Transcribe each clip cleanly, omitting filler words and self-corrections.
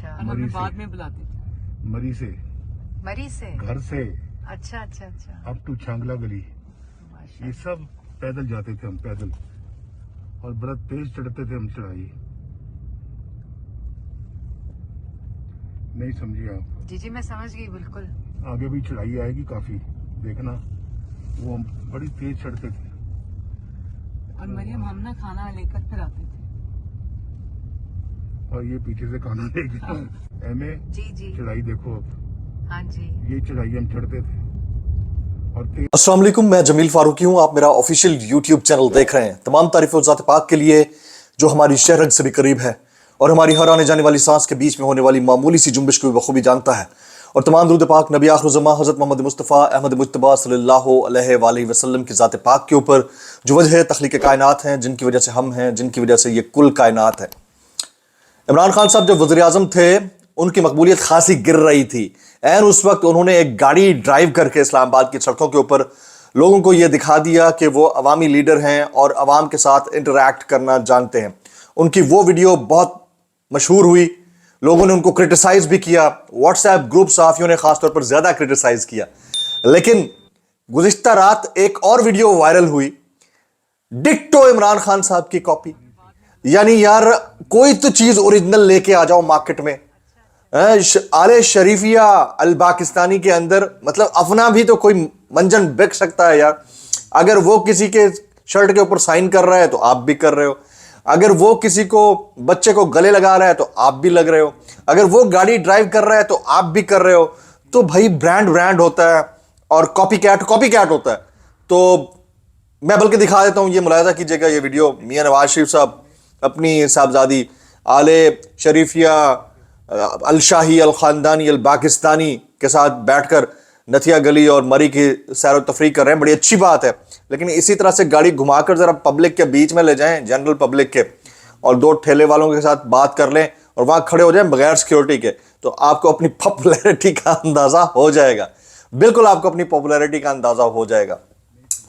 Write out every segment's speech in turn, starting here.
اچھا اور مری ہمیں سے۔ بعد میں بلاتے تھے. مری سے، مری سے. گھر سے اچھا اچھا اچھا. اپ ٹو چھانگلا گلی، ماشاء یہ سب پیدل جاتے تھے ہم، پیدل، اور بڑا تیز چڑھتے تھے ہم چڑھائی. نہیں سمجھے آپ؟ جی میں سمجھ گئی بالکل. آگے بھی چڑھائی آئے گی کافی، دیکھنا. وہ ہم بڑی تیز چڑھتے تھے. اور مریم ہم نا کھانا لے کر پھر آتے تھے. اور یہ پیچھے سے کھانا لے گیا. ایم جی چڑھائی دیکھو اب، ہاں جی. یہ چڑھائی ہم چڑھتے تھے اور تیز. السلام علیکم، میں جمیل فاروقی ہوں. آپ میرا آفیشیل یوٹیوب چینل دیکھ رہے ہیں. تمام تعریف ذات پاک کے لیے جو ہماری شہرگ سے بھی قریب ہے اور ہماری ہر آنے جانے والی سانس کے بیچ میں ہونے والی معمولی سی جنبش کو بھی بخوبی جانتا ہے. اور تمام درود پاک نبی آخر الزماں حضرت محمد مصطفیٰ احمد مجتبیٰ صلی اللہ علیہ وآلہ وسلم کی ذات پاک کے اوپر جو وجہ تخلیق کائنات ہیں، جن کی وجہ سے ہم ہیں، جن کی وجہ سے یہ کل کائنات ہے. عمران خان صاحب جب وزیر اعظم تھے، ان کی مقبولیت خاصی گر رہی تھی. اس وقت انہوں نے ایک گاڑی ڈرائیو کر کے اسلام آباد کی سڑکوں کے اوپر لوگوں کو یہ دکھا دیا کہ وہ عوامی لیڈر ہیں اور عوام کے ساتھ انٹریکٹ کرنا جانتے ہیں. ان کی وہ ویڈیو بہت مشہور ہوئی، لوگوں نے ان کو کرٹیسائز بھی کیا. واٹس ایپ گروپ صحافیوں نے خاص طور پر زیادہ کرٹیسائز کیا. لیکن گزشتہ رات ایک اور ویڈیو وائرل ہوئی، ڈکٹو عمران خان صاحب کی کاپی. یعنی یار کوئی تو چیز اوریجنل لے کے آ جاؤ مارکیٹ میں. آل شریفیہ الپاکستانی کے اندر مطلب اپنا بھی تو کوئی منجن بک سکتا ہے یار. اگر وہ کسی کے شرٹ کے اوپر سائن کر رہا ہے تو آپ بھی کر رہے ہو. اگر وہ کسی کو بچے کو گلے لگا رہا ہے تو آپ بھی لگ رہے ہو. اگر وہ گاڑی ڈرائیو کر رہا ہے تو آپ بھی کر رہے ہو. تو بھائی برانڈ ہوتا ہے اور کاپی کیٹ ہوتا ہے. تو میں بلکہ دکھا دیتا ہوں، یہ ملاحظہ کیجئے گا. یہ ویڈیو میاں نواز شریف صاحب اپنی صاحبزادی آل شریفیہ الشاہی الخاندانی الپاکستانی کے ساتھ بیٹھ کر نتھیا گلی اور مری کی سیر و تفریح کر رہے ہیں. بڑی اچھی بات ہے، لیکن اسی طرح سے گاڑی گھما کر ذرا پبلک کے بیچ میں لے جائیں، جنرل پبلک کے، اور دو ٹھیلے والوں کے ساتھ بات کر لیں اور وہاں کھڑے ہو جائیں بغیر سیکیورٹی کے، تو آپ کو اپنی پاپولیرٹی کا اندازہ ہو جائے گا. بالکل آپ کو اپنی پاپولیرٹی کا اندازہ ہو جائے گا.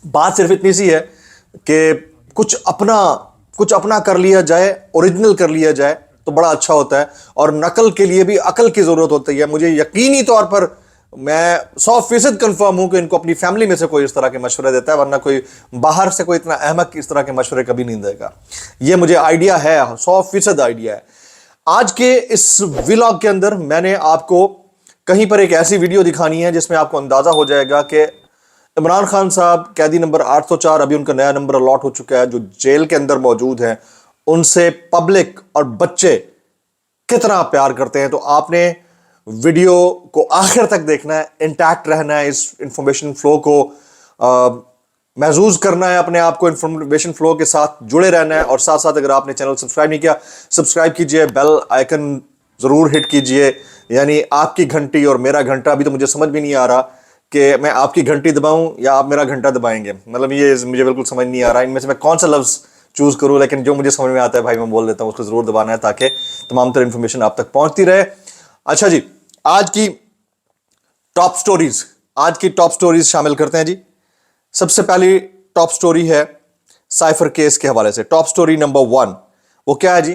بات صرف اتنی سی ہے کہ کچھ اپنا کر لیا جائے، اوریجنل کر لیا جائے تو بڑا اچھا ہوتا ہے. اور نقل کے لیے بھی عقل کی ضرورت ہوتی ہے. مجھے یقینی طور پر میں 100% کنفرم ہوں کہ ان کو اپنی فیملی میں سے کوئی اس طرح کے مشورے دیتا ہے، ورنہ کوئی باہر سے کوئی اتنا احمق اس طرح کے مشورے کبھی نہیں دے گا. یہ مجھے آئیڈیا ہے، 100% آئیڈیا ہے. آج کے اس ولاگ کے اندر میں نے آپ کو کہیں پر ایک ایسی ویڈیو دکھانی ہے جس میں آپ کو اندازہ ہو جائے گا کہ عمران خان صاحب قیدی نمبر 804، ابھی ان کا نیا نمبر الاٹ ہو چکا ہے، جو جیل کے اندر موجود ہیں، ان سے پبلک اور بچے کتنا پیار کرتے ہیں. تو آپ نے ویڈیو کو آخر تک دیکھنا ہے، انٹیکٹ رہنا ہے، اس انفارمیشن فلو کو محظوظ کرنا ہے، اپنے آپ کو انفارمیشن فلو کے ساتھ جڑے رہنا ہے. اور ساتھ ساتھ اگر آپ نے چینل سبسکرائب نہیں کیا، سبسکرائب کیجئے، بیل آئیکن ضرور ہٹ کیجئے. یعنی آپ کی گھنٹی اور میرا گھنٹہ، ابھی تو مجھے سمجھ بھی نہیں آ رہا کہ میں آپ کی گھنٹی دباؤں یا آپ میرا گھنٹہ دبائیں گے. مطلب یہ مجھے بالکل سمجھ نہیں آ رہا ان میں سے میں کون سا لفظ چوز کروں، لیکن جو مجھے سمجھ میں آتا ہے بھائی میں بول دیتا ہوں. اس کو ضرور دبانا ہے تاکہ تمام تر انفارمیشن آپ تک پہنچتی رہے. اچھا جی، آج کی ٹاپ سٹوریز شامل کرتے ہیں جی. سب سے پہلی ٹاپ سٹوری ہے سائفر کیس کے حوالے سے. ٹاپ سٹوری نمبر 1 وہ کیا ہے جی؟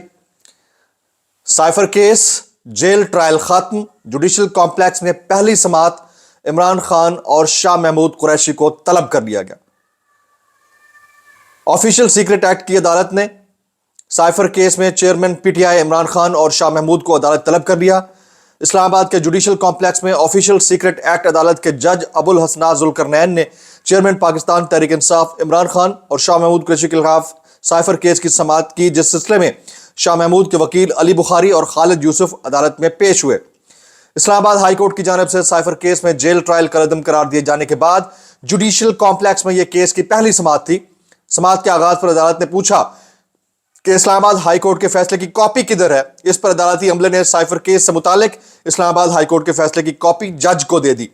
سائفر کیس، جیل ٹرائل ختم، جوڈیشل کمپلیکس میں پہلی سماعت عمران خان اور شاہ محمود قریشی کو طلب کر لیا گیا. آفیشل سیکرٹ ایکٹ کی عدالت نے سائفر کیس میں chairman P T I Imran Khan اور شاہ محمود کو عدالت طلب کر لیا. اسلام آباد کے جوڈیشل کمپلیکس میں آفیشل سیکرٹ ایکٹ عدالت کے جج ابو الحسنات ذوالقرنین نے چیئرمین پاکستان تحریک انصاف عمران خان اور شاہ محمود قریشی کے خلاف سائفر کیس کی سماعت کی، جس سلسلے میں شاہ محمود کے وکیل علی بخاری اور خالد یوسف عدالت میں پیش ہوئے. اسلام آباد ہائی کورٹ کی جانب سے سائفر کیس میں جیل ٹرائل کا عدم قرار دیے جانے کے بعد جوڈیشل کمپلیکس میں یہ کیس کی پہلی سماعت تھی. سماعت کے آغاز پر عدالت نے پوچھا کہ اسلام آباد ہائی کورٹ کے فیصلے کی کاپی کدھر ہے. اس پر عدالتی عملے نے سائفر کیس سے متعلق اسلام آباد ہائی کورٹ کے فیصلے کی کاپی جج کو دے دی.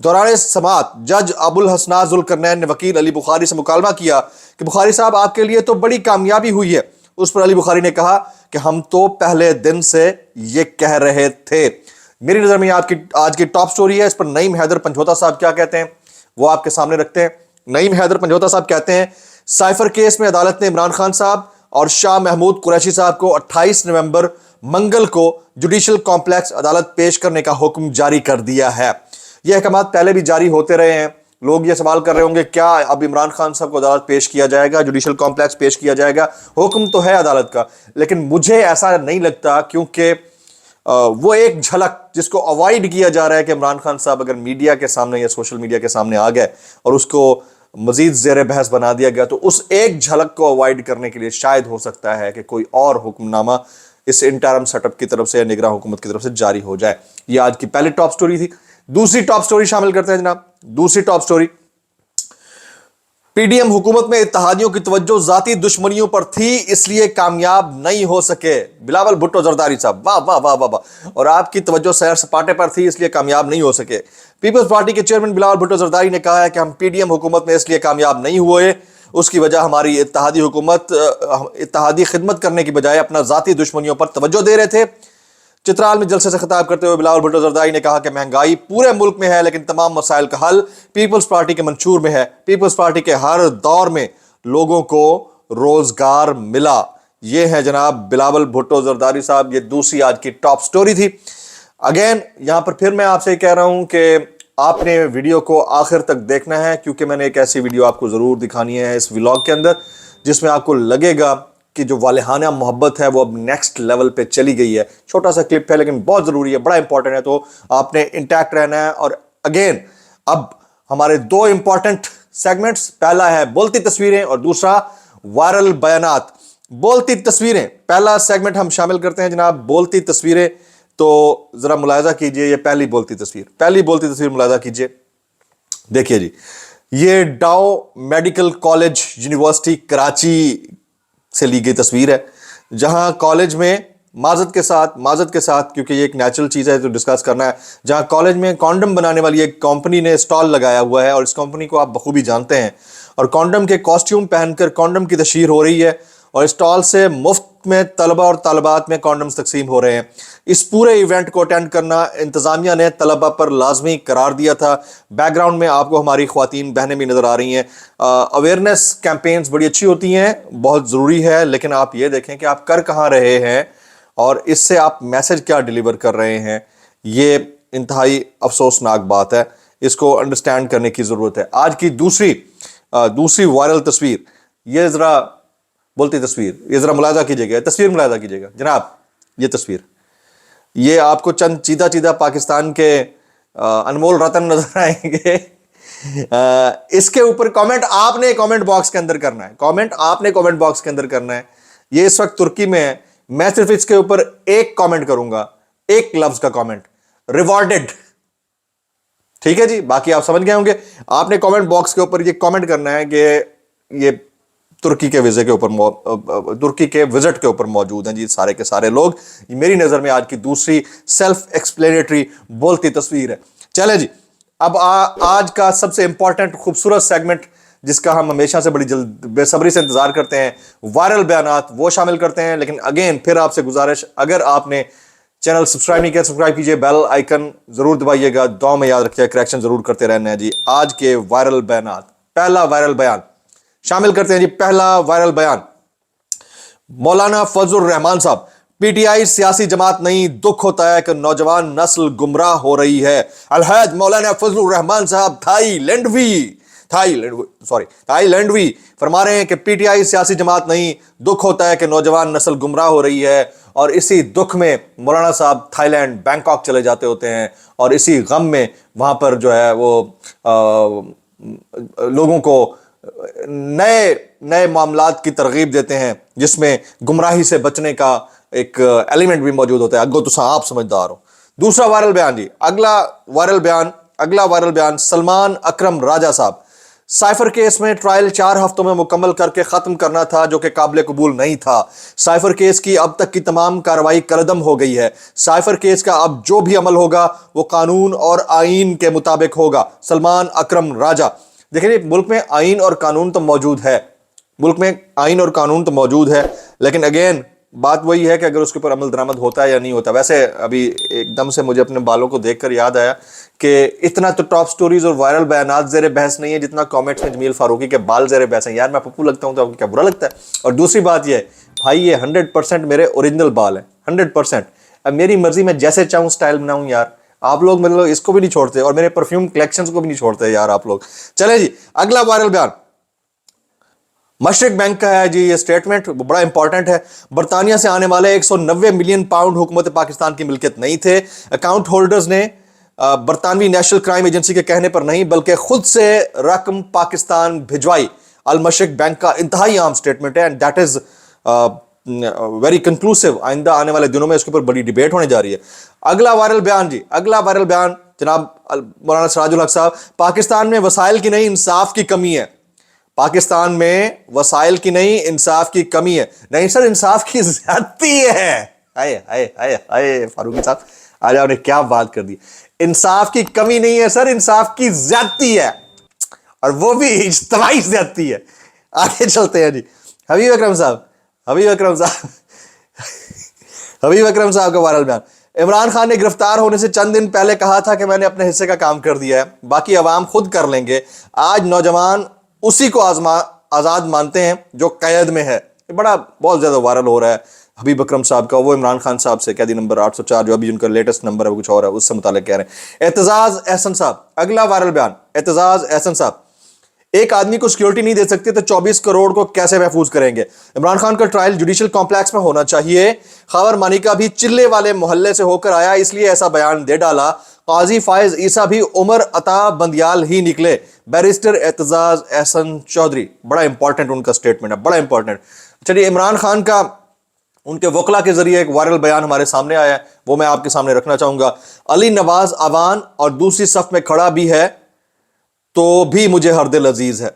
دوران سماعت جج ابو الحسنات ذوالقرنین نے وکیل علی بخاری سے مکالمہ کیا کہ بخاری صاحب آپ کے لیے تو بڑی کامیابی ہوئی ہے. اس پر علی بخاری نے کہا کہ ہم تو پہلے دن سے یہ کہہ رہے تھے. میری نظر میں آج کی ٹاپ سٹوری ہے. اس پر نعیم حیدر پنجھوتا صاحب کیا کہتے ہیں وہ آپ کے سامنے رکھتے ہیں. نعیم حیدر پنجھوتا صاحب کہتے ہیں سائفر کیس میں عدالت نے عمران خان صاحب اور شاہ محمود قریشی صاحب کو 28 نومبر मंगल को जुडिशल कॉम्प्लेक्स अदालत पेश करने का हुक्म जारी कर दिया है। ये अहकामात पहले भी जारी होते रहे हैं। लोग ये सवाल कर रहे होंगे क्या अब इमरान खान साहब को अदालत पेश किया जाएगा, जुडिशल कॉम्प्लेक्स पेश किया जाएगा? हुक्म तो है अदालत का, लेकिन मुझे ऐसा नहीं लगता, क्योंकि वो एक झलक जिसको अवॉइड किया जा रहा है कि इमरान खान साहब अगर मीडिया के सामने या सोशल मीडिया के सामने आ गए और उसको मजीद ज़ेर बहस बना दिया गया, तो उस एक झलक को अवॉइड करने के लिए शायद हो सकता है कि कोई और हुक्मनामा इस इंटरम सेटअप की तरफ से या निगरान हुकूमत की तरफ से जारी हो जाए। ये आज की पहली टॉप स्टोरी थी। दूसरी टॉप स्टोरी शामिल करते हैं जनाब। दूसरी टॉप स्टोरी, पीडीएम हुकूमत में इत्तेहादियों की तवज्जो जाती दुश्मनियों पर थी, इसलिए कामयाब नहीं हो सके। बिलावल भुट्टो जरदारी साहब, वाह वाह वाह वाह वाह। और आपकी तवज्जो सैर सपाटे पर थी, इसलिए कामयाब नहीं हो सके। पीपल्स पार्टी के चेयरमैन बिलावल भुट्टो जरदारी ने कहा है कि हम पीडीएम हुकूमत में इसलिए कामयाब नहीं हुए, उसकी वजह हमारी इत्तेहादी हुकूमत इत्तेहादी खिदमत करने की बजाय अपना जाती दुश्मनियों पर तवज्जो दे रहे थे। चित्राल में जलसे से खिताब करते हुए बिलावल भुट्टो जरदारी ने कहा कि महंगाई पूरे मुल्क में है, लेकिन तमाम मसाइल का हल पीपल्स पार्टी के मंशूर में है। पीपल्स पार्टी के हर दौर में लोगों को रोजगार मिला। ये है जनाब बिलावल भुट्टो जरदारी साहब। ये दूसरी आज की टॉप स्टोरी थी। अगेन यहां पर फिर मैं आपसे कह रहा हूं कि आपने वीडियो को आखिर तक देखना है, क्योंकि मैंने एक ऐसी वीडियो आपको जरूर दिखानी है इस व्लॉग के अंदर जिसमें आपको लगेगा कि जो वालिहाना मोहब्बत है वो अब नेक्स्ट लेवल पे चली गई है। छोटा सा क्लिप है लेकिन बहुत ज़रूरी है, बड़ा इंपॉर्टेंट है, तो आपने इंटैक्ट रहना है। और अगेन अब हमारे दो इंपॉर्टेंट सेगमेंट्स, पहला है बोलती तस्वीरें और दूसरा वायरल बयानात। बोलती तस्वीरें पहला सेगमेंट हम शामिल करते हैं जनाब। बोलती तस्वीरें, तो ज़रा मुलाहिजा कीजिए, ये पहली बोलती तस्वीर मुलाहिजा कीजिए। देखिए जी, ये Dow medical college university Karachi से ली गई तस्वीर है, जहां कॉलेज में माजत के साथ क्योंकि ये एक नेचुरल चीज़ है तो डिस्कस करना है, जहां कॉलेज में कॉन्डम बनाने वाली एक कंपनी ने स्टॉल लगाया हुआ है और इस कंपनी को आप बखूबी जानते हैं, और कॉन्डम के कॉस्ट्यूम पहनकर कॉन्डम की तशहीर हो रही है और स्टॉल से मुफ्त में तलबा और तालिबात में कॉन्डम्स तकसीम हो रहे हैं। इस पूरे इवेंट को अटेंड करना इंतज़ामिया ने तलबा पर लाजमी करार दिया था। बैकग्राउंड में आपको हमारी ख्वातीन बहनें भी नज़र आ रही हैं। अवेयरनेस कैंपेन्स बड़ी अच्छी होती हैं, बहुत ज़रूरी है, लेकिन आप ये देखें कि आप कर कहाँ रहे हैं और इससे आप मैसेज क्या डिलीवर कर रहे हैं। ये इंतहाई अफसोसनाक बात है, इसको अंडरस्टैंड करने की ज़रूरत है। आज की दूसरी वायरल तस्वीर, ये ज़रा बोलती तस्वीर, ये ज़रा मुलाहिजा कीजिएगा, तस्वीर मुलाहिजा कीजिएगा जनाब। ये तस्वीर, ये आपको चंद चीदा पाकिस्तान के अनमोल रतन नजर आएंगे। इसके ऊपर कमेंट आपने कमेंट बॉक्स के अंदर करना है। ये इस वक्त तुर्की में है। मैं सिर्फ इसके ऊपर एक कमेंट करूंगा, एक लफ्ज का कमेंट, रिवॉर्डेड। ठीक है जी, बाकी आप समझ गए होंगे। आपने कमेंट बॉक्स के ऊपर ये कमेंट करना है कि ये तुर्की के विजिट के ऊपर मौजूद हैं जी सारे के सारे लोग। मेरी नजर में आज की दूसरी सेल्फ एक्सप्लेनेटरी बोलती तस्वीर है। चले जी, अब आज का सबसे इंपॉर्टेंट खूबसूरत सेगमेंट जिसका हम हमेशा से बड़ी बेसब्री से इंतजार करते हैं, वायरल बयानात, वो शामिल करते हैं। लेकिन अगेन फिर आपसे गुजारिश, अगर आपने चैनल सब्सक्राइब नहीं किया, सब्सक्राइब कीजिए, बेल आइकन जरूर दबाइएगा, दुआ में याद रखिए, करेक्शन जरूर करते रहना है जी। आज के वायरल बयानात, पहला वायरल बयान शामिल करते हैं जी। पहला वायरल बयान, मौलाना फजलुर रहमान साहब, पीटीआई सियासी जमात नहीं, दुख होता है कि नौजवान नस्ल गुमराह हो रही है। अलहद मौलाना फजलुर रहमान साहब थाईलैंडवी फरमा रहे हैं कि पीटीआई सियासी जमात नहीं, दुख होता है कि नौजवान नस्ल गुमराह हो रही है। और इसी दुख में मौलाना साहब थाईलैंड बैंकॉक चले जाते होते हैं और इसी गम में वहां पर जो है वो लोगों को नए मामलात की तरगीब देते हैं, जिसमें गुमराही से बचने का एक एलिमेंट भी मौजूद होता है। अगो तुसा आप समझदार हो। दूसरा वायरल बयान जी, अगला वायरल बयान सलमान अकरम राजा साहब, साइफर केस में ट्रायल 4 हफ्तों में मुकम्मल करके खत्म करना था, जो कि काबिल कबूल नहीं था। साइफर केस की अब तक की तमाम कार्रवाई कलदम हो गई है। साइफर केस का अब जो भी अमल होगा वो कानून और आईन के मुताबिक होगा। सलमान अकरम राजा, देखिए मुल्क में आईन और कानून तो मौजूद है, लेकिन अगेन बात वही है कि अगर उसके ऊपर अमल दरामद होता है या नहीं होता। वैसे अभी एकदम से मुझे अपने बालों को देखकर याद आया कि इतना तो टॉप स्टोरीज और वायरल बयानात ज़ेरे बहस नहीं है जितना कमेंट्स में जमील फारूकी के बाल ज़ेरे बहस हैं। यार मैं पप्पू लगता हूं तो आपको क्या बुरा लगता है? और दूसरी बात ये है भाई, ये 100% मेरे ओरिजिनल बाल हैं, 100%. अब मेरी मर्जी, मैं जैसे चाहूँ स्टाइल बनाऊँ यार. आप लोग मतलब इसको भी नहीं छोड़ते और मेरे परफ्यूम कलेक्शंस को भी नहीं छोड़ते यार आप लोग. चले जी, अगला वायरल बयान मशरिक बैंक का है जी. ये स्टेटमेंट बड़ा इंपॉर्टेंट है. बरतानिया से आने वाले 190 मिलियन पाउंड हुकूमत पाकिस्तान की मिल्कियत नहीं थे. अकाउंट होल्डर्स ने बरतानवी नेशनल क्राइम एजेंसी के कहने पर नहीं बल्कि खुद से रकम पाकिस्तान भिजवाई. अल मशरिक बैंक का इंतहाई आम स्टेटमेंट है and that is very conclusive. आइंदा आने वाले दिनों में इसके ऊपर बड़ी डिबेट होने जा रही है. अगला वायरल बयान जी, अगला वायरल बयान जनाब मौलाना सिराजुल हक साहब. पाकिस्तान में वसाइल की नहीं इंसाफ की कमी है. पाकिस्तान में वसाइल की नहीं इंसाफ की कमी है. नहीं सर, इंसाफ की ज्यादती है. आए आए आए आए फारूकी साहब, आज आपने क्या बात कर दी. इंसाफ की कमी नहीं है सर, इंसाफ की ज्यादती है, और वो भी इज्तिमाई ज्यादती है. आगे चलते हैं जी. हबीब अकरम साहब, हबीब अकरम साहब हबीब अकरम साहब का वायरल बयान. इमरान खान ने गिरफ्तार होने से चंद दिन पहले कहा था कि मैंने अपने हिस्से का काम कर दिया है, बाकी अवाम खुद कर लेंगे. आज नौजवान उसी को आजाद मानते हैं जो कैद में है. ये बड़ा बहुत ज्यादा वायरल हो रहा है हबीब अकरम साहब का. वो इमरान खान साहब से कैदी नंबर 804 जो अभी उनका लेटेस्ट नंबर है वो कुछ और है, उससे मुतालिक कह रहे हैं. एतजाज एहसन साहब, अगला वायरल बयान. एतजाज एहसन साहब, एक आदमी को सिक्योरिटी नहीं दे सकते तो 24 करोड़ को कैसे महफूज करेंगे. इमरान खान का ट्रायल जुडिशियल कॉम्प्लेक्स में होना चाहिए. खबर मानिका भी चिल्ले वाले मोहल्ले से होकर आया, इसलिए ऐसा बयान दे डाला. काजी फायज ईसा भी उमर अता बंदियाल ही निकले. बैरिस्टर एतजाज एहसन चौधरी, बड़ा इंपॉर्टेंट उनका स्टेटमेंट है, बड़ा इंपॉर्टेंट. चलिए, इमरान खान का उनके वकला के जरिए एक वायरल बयान हमारे सामने आया है, वो मैं आपके सामने रखना चाहूंगा. अली नवाज अवान और दूसरी सफ में खड़ा भी है तो भी मुझे हर दिल अजीज है.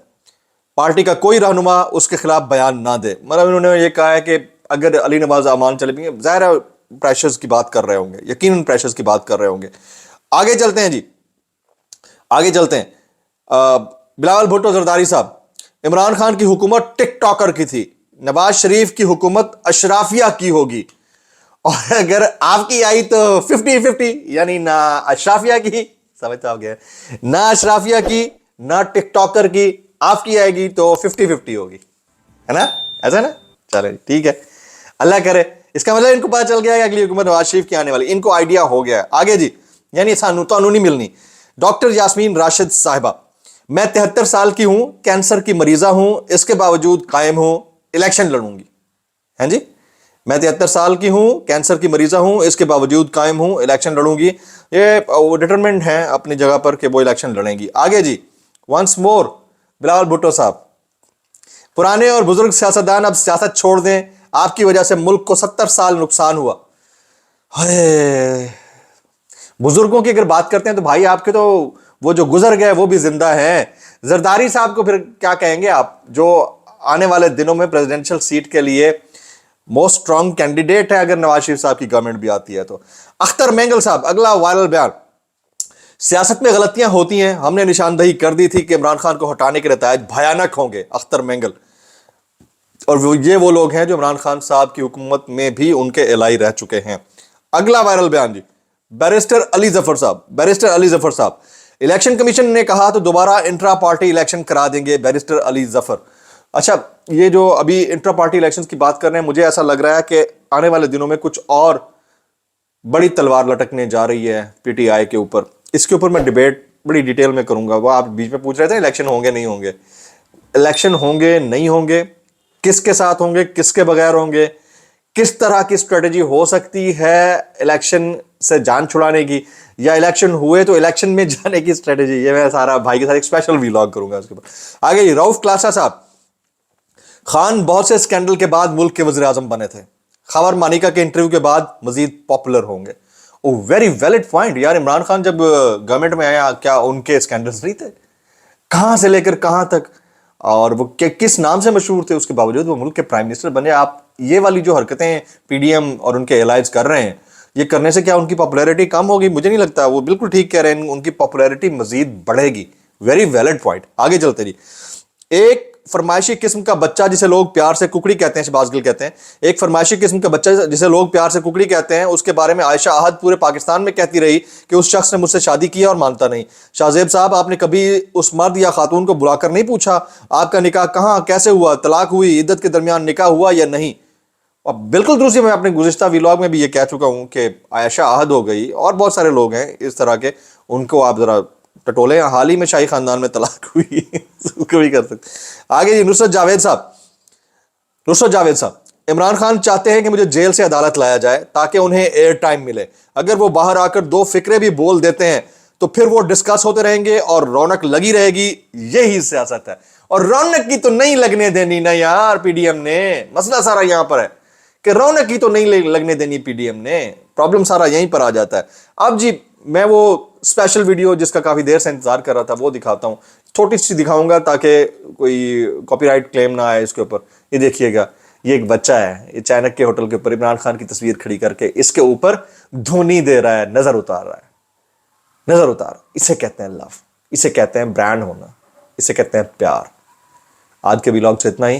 पार्टी का कोई रहनुमा उसके खिलाफ बयान ना दे. मतलब इन्होंने ये कहा है कि अगर अली नवाज अमान चले भी, ज़ाहिर है प्रेशर्स की बात कर रहे होंगे, यकीनन प्रेशर्स की बात कर रहे होंगे. आगे चलते हैं जी, आगे चलते हैं. बिलावल भुट्टो जरदारी साहब, इमरान खान की हुकूमत टिकटॉकर की थी, नवाज शरीफ की हुकूमत अशराफिया की होगी, और अगर आपकी आई तो 50-50, यानी ना अशराफिया की, समझता हो गया, ना अशराफिया की ना टिकटॉकर की, आपकी आएगी तो 50-50 होगी, है ना, ऐसा ना. चले ठीक है, अल्लाह करे. इसका मतलब इनको पता चल गया है अगली हुकूमत नवाज शरीफ की आने वाली, इनको आइडिया हो गया है. आगे जी, यानी सानू तो नहीं मिलनी. डॉक्टर यास्मीन राशिद साहिबा, मैं 73 साल की हूं, कैंसर की मरीजा हूं, इसके बावजूद कायम हूं, इलेक्शन लड़ूंगी. हैं जी, मैं 73 साल की हूं, कैंसर की मरीजा हूं, इसके बावजूद कायम हूं, इलेक्शन लड़ूंगी. ये वो डिटरमेंट है अपनी जगह पर कि वो इलेक्शन लड़ेंगी. आगे जी, वंस मोर बिलावल भुट्टो साहब, पुराने और बुजुर्ग सियासतदान अब सियासत छोड़ दें, आपकी वजह से मुल्क को 70 साल नुकसान हुआ. बुजुर्गों की अगर बात करते हैं तो भाई आपके तो वो जो गुजर गए वो भी जिंदा हैं. जरदारी साहब को फिर क्या कहेंगे आप, जो आने वाले दिनों में प्रेसिडेंशियल सीट के लिए मोस्ट स्ट्रॉन्ग कैंडिडेट है अगर नवाज शरीफ साहब की गवर्नमेंट भी आती है तो. अख्तर मेंगल साहब, अगला वायरल बयान. सियासत में गलतियां होती हैं, हमने निशानदही कर दी थी कि इमरान खान को हटाने के नतायज भयानक होंगे. अख्तर मेंगल, और वो लोग हैं जो इमरान खान साहब की हुकूमत में भी उनके एलाई रह चुके हैं. अगला वायरल बयान जी, बैरिस्टर अली जफर साहब. बैरिस्टर अली जफर साहब, इलेक्शन कमीशन ने कहा तो दोबारा इंट्रा पार्टी इलेक्शन करा देंगे. बैरिस्टर अली जफर, अच्छा, ये जो अभी इंट्रा पार्टी इलेक्शंस की बात कर रहे हैं, मुझे ऐसा लग रहा है कि आने वाले दिनों में कुछ और बड़ी तलवार लटकने जा रही है पीटीआई के ऊपर. इसके ऊपर मैं डिबेट बड़ी डिटेल में करूंगा. वो आप बीच में पूछ रहे थे इलेक्शन होंगे नहीं होंगे, इलेक्शन होंगे नहीं होंगे, किसके साथ होंगे, किसके बगैर होंगे, किस तरह की स्ट्रेटेजी हो सकती है इलेक्शन से जान छुड़ाने की, या इलेक्शन हुए तो इलेक्शन में जाने की स्ट्रेटेजी, ये मैं सारा भाई के साथ एक स्पेशल व्लॉग करूंगा उसके ऊपर. आगे रऊफ क्लासा साहब, खान बहुत से स्कैंडल के बाद मुल्क के वज़ीर आज़म बने थे, खबर मानिका के इंटरव्यू के बाद मजीद पॉपुलर होंगे. ओ वेरी वैलिड पॉइंट यार. इमरान खान जब गवर्नमेंट में आया क्या उनके स्कैंडल्स नहीं थे? कहां से लेकर कहां तक, और वो किस नाम से मशहूर थे, उसके बावजूद वो मुल्क के प्राइम मिनिस्टर बने. आप ये वाली जो हरकतें पीडीएम और उनके एलाइज कर रहे हैं, ये करने से क्या उनकी पॉपुलैरिटी कम होगी? मुझे नहीं लगता. वो बिल्कुल ठीक कह रहे हैं, उनकी पॉपुलैरिटी मजीद बढ़ेगी. Very valid point. आगे चलते जी. एक फरमाइशी किस्म का बच्चा जिसे लोग प्यार से कुकड़ी कहते हैं, शहबाज गिल कहते हैं, एक फरमाइशी किस्म का बच्चा जिसे लोग प्यार से कुकड़ी कहते हैं, उसके बारे में आयशा आहद पूरे पाकिस्तान में कहती रही कि उस शख्स ने मुझसे शादी की और मानता नहीं. शाहजेब साहब, आपने कभी उस मर्द या खातून को बुलाकर नहीं पूछा आपका निकाह कहाँ कैसे हुआ, तलाक हुई, इद्दत के दरमियान निकाह हुआ या नहीं? اور بالکل دوسری میں اپنے گزشتہ ویلاگ میں بھی یہ کہہ چکا ہوں کہ عائشہ عہد ہو گئی اور بہت سارے لوگ ہیں اس طرح کے, ان کو آپ ذرا ٹٹولے. حال ہی میں شاہی خاندان میں طلاق ہوئی, اس کو بھی کر سکتے. آگے جی نصرت جاوید صاحب, عمران خان چاہتے ہیں کہ مجھے جیل سے عدالت لایا جائے تاکہ انہیں ایئر ٹائم ملے. اگر وہ باہر آ کر 2 فکرے بھی بول دیتے ہیں تو پھر وہ ڈسکس ہوتے رہیں گے اور رونق لگی رہے گی. یہی سیاست ہے, اور رونق کی تو نہیں لگنے دینی نا یار پی ڈی ایم نے. مسئلہ سارا یہاں پر ہے کہ رونق کی تو نہیں لگنے دینی پی ڈی ایم نے. پرابلم سارا یہیں پر آ جاتا ہے. اب جی میں وہ اسپیشل ویڈیو جس کا کافی دیر سے انتظار کر رہا تھا وہ دکھاتا ہوں, چھوٹی سی دکھاؤں گا تاکہ کوئی کاپی رائٹ کلیم نہ آئے اس کے اوپر. یہ دیکھیے گا, یہ ایک بچہ ہے, یہ چینک کے ہوٹل کے اوپر عمران خان کی تصویر کھڑی کر کے اس کے اوپر دھونی دے رہا ہے, نظر اتار رہا ہے. اسے کہتے ہیں لو, اسے کہتے ہیں برانڈ ہونا, اسے کہتے ہیں پیار. آج کے ویلاگ سے اتنا ہی.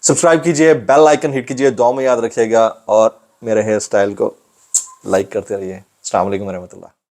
سبسکرائب کیجئے, بیل آئیکن ہٹ کیجئے, دعاؤں میں یاد رکھیے گا, اور میرے ہیئر سٹائل کو لائک کرتے رہیے. السلام علیکم ورحمۃ اللہ.